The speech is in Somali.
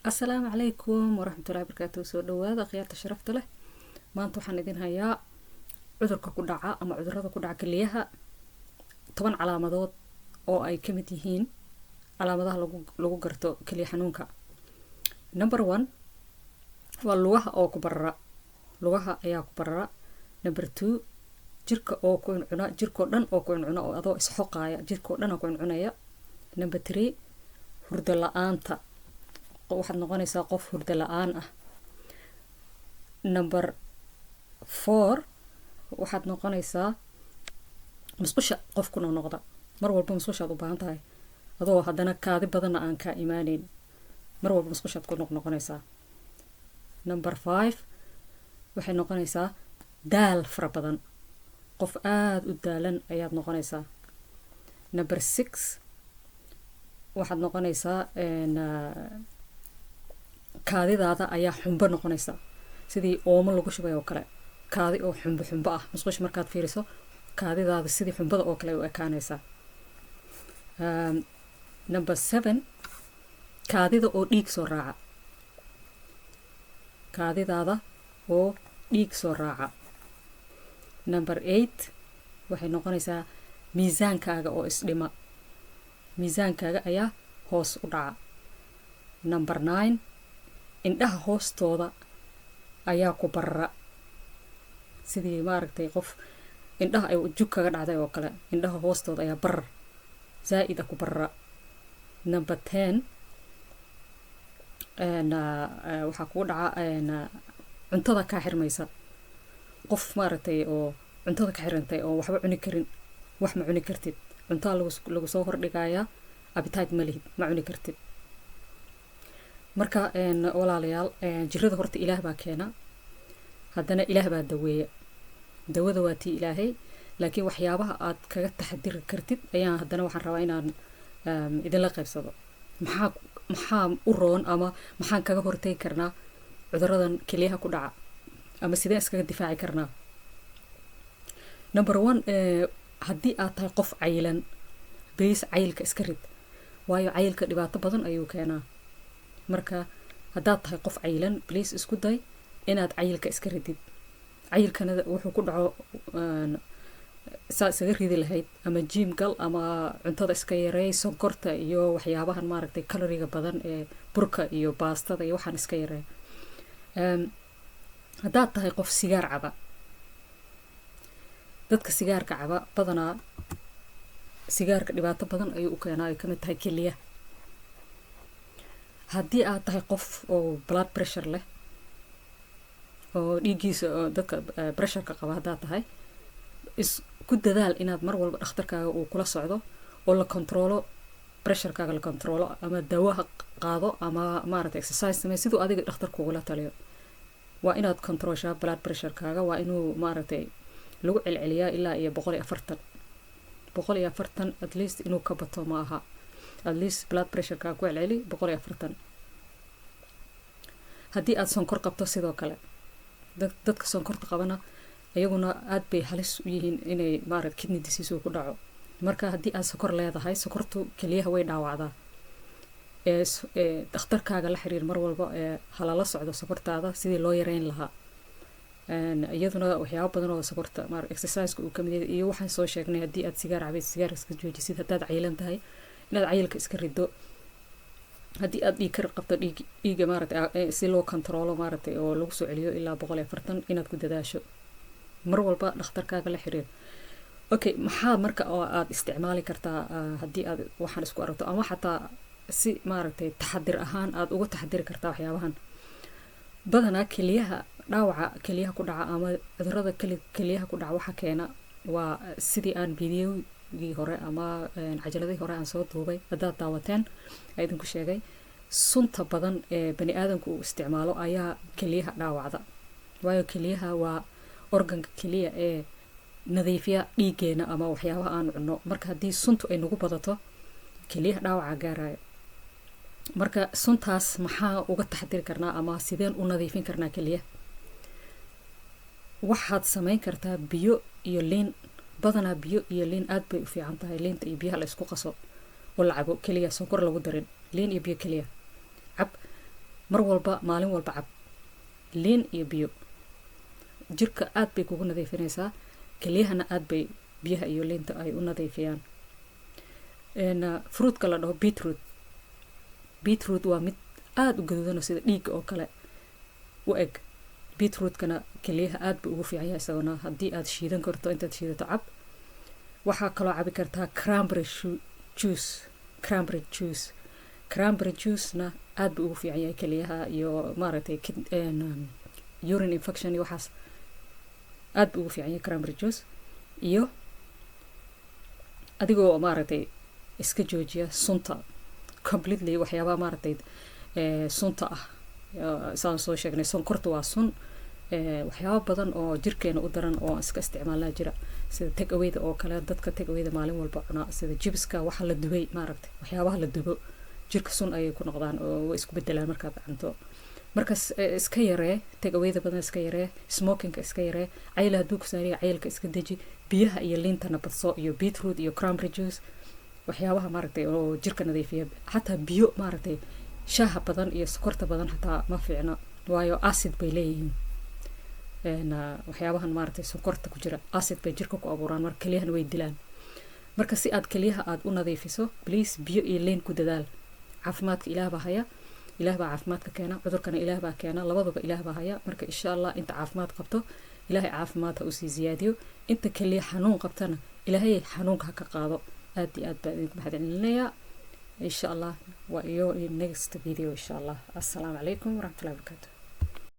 السلام عليكم ورحمة الله وبركاته. سو دواada khiyaarta sharafta leh maanta waxaan idin hayaa cudurka ku dhaca ama cudurada ku dhaca kaliyaha 10 calaamadood oo ay kamid yihiin calaamadaha lagu garto kaliya xanuunka. Number 1 waa lugaha oo ku barara, lugaha ayaa ku barara. Number 2 jirka oo ku cuncuna, jirko dhan oo ku cuncuna oo adoo isxoqaaya, jirko dhan oo ku cuncunaya. Number 3 hurdo la'aanta, waxaad noqonaysaa qof hurdo la'aan ah. Number 4 waxaad noqonaysaa musqusha qof ku noqda, mar walba musqushaad u baahan tahay adoo haddana kaadi badanna aan ka imaaneyn, mar walba musqushaad ku noqonaysaa. Number 5 waxay noqonaysaa daal fara badan, qof aad u daalan ayaad noqonaysaa. Number 6 waxaad noqonaysaa kaadidaada ayaa xumbo noqonaysa, sidii oomo lagu shubay oo kale, kaadi oo xumbo ah. musqusha markaad fiiriso kaadidaada sidii xumbada oo kale u ekaanaysa. Number 7 kaadida oo dhiig soo raaca, kaadidaada oo dhiig soo raaca. Number 8 waxay noqonaysaa miisaankaaga oo isdhima, miisaankaaga ayaa hoos u dhaca. Number 9 indhaha hoostooda ayaa ku barara, sidii maaragtay qof indhaha ay jug kaga dhacday oo kale, indhaha hoostooda ayaa barar zaa'id ah ku barara. Number 10 waxaa kugu dhaca cuntada kaa xirmaysa, qof maaragtay oo cuntada ka xirantay oo waxba cuni karin, wax ma cuni kartid, cuntada lagu soo hordhigayaa appetite ma lihid, ma cuni kartid. Marka walaalayaal jirada horta ilaah baa keena, haddana ilaah baa daweeya, dawada waa tii ilaahay, laakiin waxyaabaha aad kaga taxadiri kartid ayaan haddana waxaan rabaa inaan idinla qaybsado. maxaa u roon ama maxaan kaga hortagi karnaa cuduradan kaliyaha ku dhaca, ama sideen iskaga difaaci karnaa. Number 1 haddii aad tahay qof cayilan, bariis cayilka iska rid, waayo cayilka dhibaato badan ayuu keenaa. marka haddaad tahay qof cayilan, please isku day inaad cayilka iska ridid. cayilkana wuxuu ku dhaco saa isaga ridi lahayd, ama gym gal, ama cuntada iska yareey, sonkorta iyo waxyaabahan maaragtay kaloriga badan ee burka iyo baastada iyo waxaan iska yareey. haddaad tahay qof sigaar caba, dadka sigaarka caba badanaa sigaarka dhibaato badan ayuu u keenaa, ay kamid tahay keliya. haddii aad tahay qof oo blood pressure leh, oo dhiiggiisa dadka pressureka qaba haddaad tahay, ku dadaal inaad mar walba dhakhtarkaaga uu kula socdo oo la kontroolo, pressurekaaga la kontroolo, ama dawaha qaado, ama maaragtay exercise samee siduu adiga dhakhtarku ugula taliyo. waa inaad kontrooshaa blood pressurekaaga, waa inuu maaragtay lagu celceliyaa ilaa iyo 140 at least inuu ka bato ma aha, at least blood pressurekaaga ku celceli 140. haddii aad sonkor qabto sidoo kale, dadka sonkorta qabana iyaguna aad bay halis u yihiin inay maaragtay kidney disease ku dhaco. marka haddii aad sokor leedahay, sokortu kaliyaha way dhaawacdaa. dhakhtarkaaga la xiriir mar walba, halala socdo sokortaada sidii loo yareyn lahaa. iyaduna waxyaabo badan oo sokorta exercise uu kamid yahay, iyo waxaan soo sheegnay haddii aad sigaar cabaysid, sigaar iska joojisid. haddaad cayilan tahay inaad cayilka iska rido. haddii aad dhiig ka qabto, dhiiga maaragtay si loo kontroolo maaragtay oo lagu soo celiyo ilaa 140 inaad ku dadaasho, mar walba dhakhtarkaaga la xiriir. okay, maxaa marka oo aad isticmaali kartaa haddii aad waxaan isku aragto, ama xataa si maaragtay taxadir ahaan aad uga taxadiri kartaa waxyaabahan. badanaa kaliyaha dhaawaca kaliyaha ku dhaca, ama cudurada kaliyaha ku dhaca waxa keena waa sidii aan videogii hore ama cajaladii hore aan soo duubay haddaad daawateen ay idinku sheegay, sunta badan ee bani aadamku uu isticmaalo ayaa kaliyaha dhaawacda. waayo kaliyaha waa organka kaliya ee nadiifiya dhiigeena ama waxyaabaha aan cunno. marka haddii suntu ay nagu badato, kaliyaha dhaawaca gaaraya. marka suntaas maxaa uga taxadiri karnaa, ama sideen u nadiifin karnaa kaliyaha? waxaad samayn kartaa biyo iyo liin. badanaa biyo iyo liin aad bay u fiican tahay. liinta iyo biyaha la isku qaso oo la cabo kaliya, sonkor lagu darin, liin iyo biyo kaliya cab. mar walba maalin walba cab liin iyo biyo jirka aad bay kugu nadiifinaysaa kelyahana aad bay biyaha iyo liinta ay u nadiifiyaan fruitka la dhaho beetroot waa mid aad u gaduudan sida dhiigga oo kale u eg beetrootkana kelyaha aad buu ugu fiican yahay isaguna haddii aad shiidan karto intaad shiidato cab waxaa kaloo cabi kartaa cranberry juicena aad buu ugu fiican yahay kelyaha iyo maaragtay urine infection iyo waxaas aad buu ugu fiican yahay cranberry juice iyo adigoo maaragtay iska joojiya sunta completely waxyaabaha maaragtay sunta ah saan soo sheegnay sonkorta waa sun waxyaaba badan oo jirkeena u daran oo iska isticmaalnaa jira sida take awayda oo kale dadka take awayda maalin walba cunaa sida jibiska waxa la dubay maaragtay waxyaabaha la dubo jirka sun ayay ku noqdaan oo way isku bedelaan markaad cunto markaas iska yaree take awayda badan iska yaree smokinga iska yaree cayl hadduu ku saariya caylka iska deji biyaha iyo liintana badso iyo beetroot iyo cranberry juice waxyaabaha maaragtay oo jirka nadiifiya xataa biyo maaragtay shaaha badan iyo sokorta badan xataa ma fiicna waayo acid bay leeyihiin waxyaabahan maaragtay sokorta ku jira acid bay jirka ku abuuraan marka kelyahana way dilaan marka si aad kelyaha aad u nadiifiso please biyo iyo liin ku dadaal caafimaadka ilaah baa haya ilaah baa caafimaadka keena cudurkana ilaah baa keena labadaba ilaah baa haya marka insha allah inta caafimaad qabto ilaahay caafimaad ha usii ziyaadiyo inta kelya xanuun qabtana ilaahay xanuunka ha ka qaado aad iyo aad baan idinku mahadcelinayaa insha allah waa iyo next video insha allah assalaamu calaykum waraxmatullahi wabarakaatu